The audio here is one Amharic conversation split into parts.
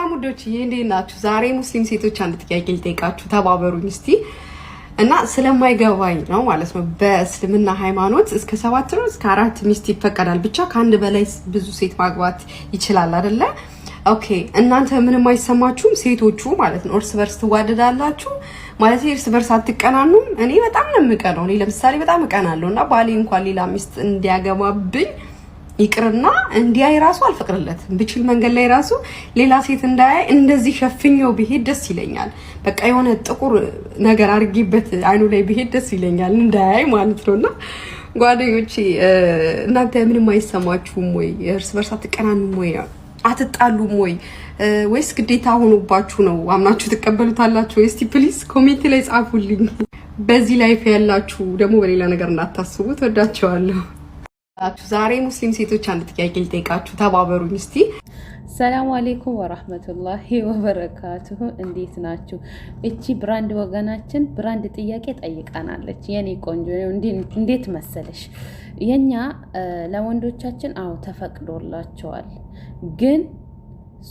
ሰላም ውዶች እንዴት ናችሁ? ዛሬ ሙስሊም ሴቶች አንድ ጥያቄ ልጠይቃችሁ ተባበሩኝ እስቲ። እና ስለማይገባኝ ነው ማለት ነው። በእስልምና ሃይማኖት እስከ 7 ነው እስከ 4 ሚስት ይፈቀዳል፣ ብቻ ከአንድ በላይ ብዙ ሴት ማግባት ይችላል አይደለ? ኦኬ እናንተ ምንም አይሰማችሁም ሴቶቹ ማለት ነው? እርስ በርስ ትዋደዳላችሁ ማለት እርስ በርስ አትቀናኑም? እኔ በጣም ነው የምቀናው። እኔ ለምሳሌ በጣም እቀናለሁ እና ባሌ እንኳን ሌላ ሚስት እንዲያገባብኝ ይቅርና እንዲያይ ራሱ አልፈቅርለትም። ብችል መንገድ ላይ ራሱ ሌላ ሴት እንዳያይ እንደዚህ ሸፍኘው ቢሄድ ደስ ይለኛል። በቃ የሆነ ጥቁር ነገር አድርጌበት አይኑ ላይ ቢሄድ ደስ ይለኛል እንዳያይ ማለት ነውና ጓደኞቼ እናንተ ምንም አይሰማችሁም ወይ? እርስ በርስ አትቀናኑም ወይ? አትጣሉም ወይ? ወይስ ግዴታ ሆኖባችሁ ነው? አምናችሁ ትቀበሉታላችሁ? እስቲ ፕሊዝ ኮሜንት ላይ ጻፉልኝ። በዚህ ላይፍ ያላችሁ ደግሞ በሌላ ነገር እንዳታስቡት። ወዳችኋለሁ። ዛሬ ሙስሊም ሴቶች አንድ ጥያቄ ልጠይቃችሁ ተባበሩኝ እስቲ። ሰላም አለይኩም ወራህመቱላሂ ወበረካቱሁ። እንዴት ናችሁ? እቺ ብራንድ ወገናችን ብራንድ ጥያቄ ጠይቃናለች። የኔ ቆንጆ እንዴት መሰለሽ? የኛ ለወንዶቻችን ተፈቅዶላቸዋል፣ ግን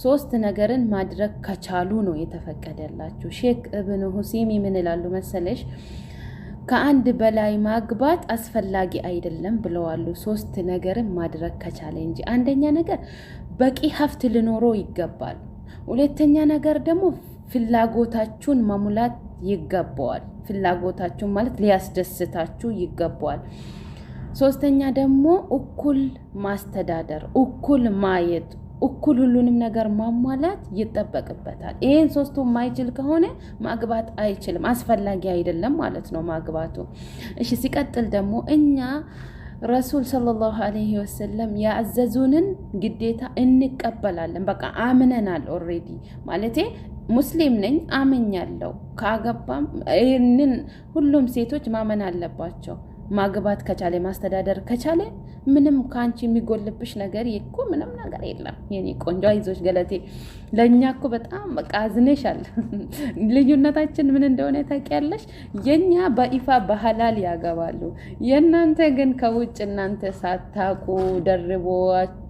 3 ነገርን ማድረግ ከቻሉ ነው የተፈቀደላችሁ። ሼክ እብኑ ሁሴሚ ምን ይላሉ መሰለሽ? ከአንድ በላይ ማግባት አስፈላጊ አይደለም ብለዋሉ። 3 ነገርን ማድረግ ከቻለ እንጂ። አንደኛ ነገር በቂ ሀብት ሊኖረው ይገባል። ሁለተኛ ነገር ደግሞ ፍላጎታችሁን መሙላት ይገባዋል። ፍላጎታችሁን ማለት ሊያስደስታችሁ ይገባዋል። ሶስተኛ ደግሞ እኩል ማስተዳደር፣ እኩል ማየት፣ እኩል ሁሉንም ነገር ማሟላት ይጠበቅበታል። ይሄን 3ቱ ማይችል ከሆነ ማግባት አይችልም፣ አስፈላጊ አይደለም ማለት ነው ማግባቱ። እሺ ሲቀጥል ደግሞ እኛ ረሱል ሰለላሁ ዐለይሂ ወሰለም ያዘዙንን ግዴታ እንቀበላለን። በቃ አምነናል ኦሬዲ ማለቴ ሙስሊም ነኝ አምኛለሁ። ካገባም ይሄንን ሁሉም ሴቶች ማመን አለባቸው። ማግባት ከቻለ ማስተዳደር ከቻለ ምንም ካንቺ የሚጎልብሽ ነገር እኮ ምንም ነገር የለም። የኔ ቆንጆ አይዞሽ ገለቴ። ለኛ እኮ በጣም በቃ አዝነሻል። ልዩነታችን ምን እንደሆነ ታውቂያለሽ? የኛ በይፋ በሐላል ያገባሉ፣ የናንተ ግን ከውጭ እናንተ ሳታቁ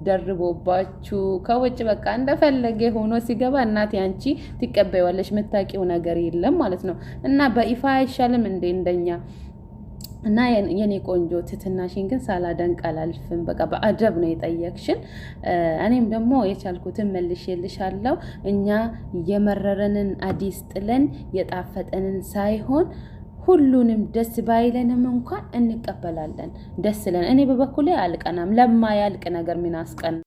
ደርቦባችሁ ከውጭ በቃ እንደፈለገ ሆኖ ሲገባ እናቴ አንቺ ትቀበይዋለሽ፣ የምታውቂው ነገር የለም ማለት ነው። እና በይፋ አይሻልም እንደኛ? እና የኔ ቆንጆ ትትናሽን ግን ሳላደንቅ አላልፍም። በቃ በአደብ ነው የጠየቅሽን። እኔም ደግሞ የቻልኩትን መልሼልሻለሁ። እኛ የመረረንን አዲስ ጥለን የጣፈጠንን ሳይሆን ሁሉንም ደስ ባይለንም እንኳን እንቀበላለን። ደስ ለን እኔ በበኩሌ አልቀናም። ለማያልቅ ነገር ምን አስቀና?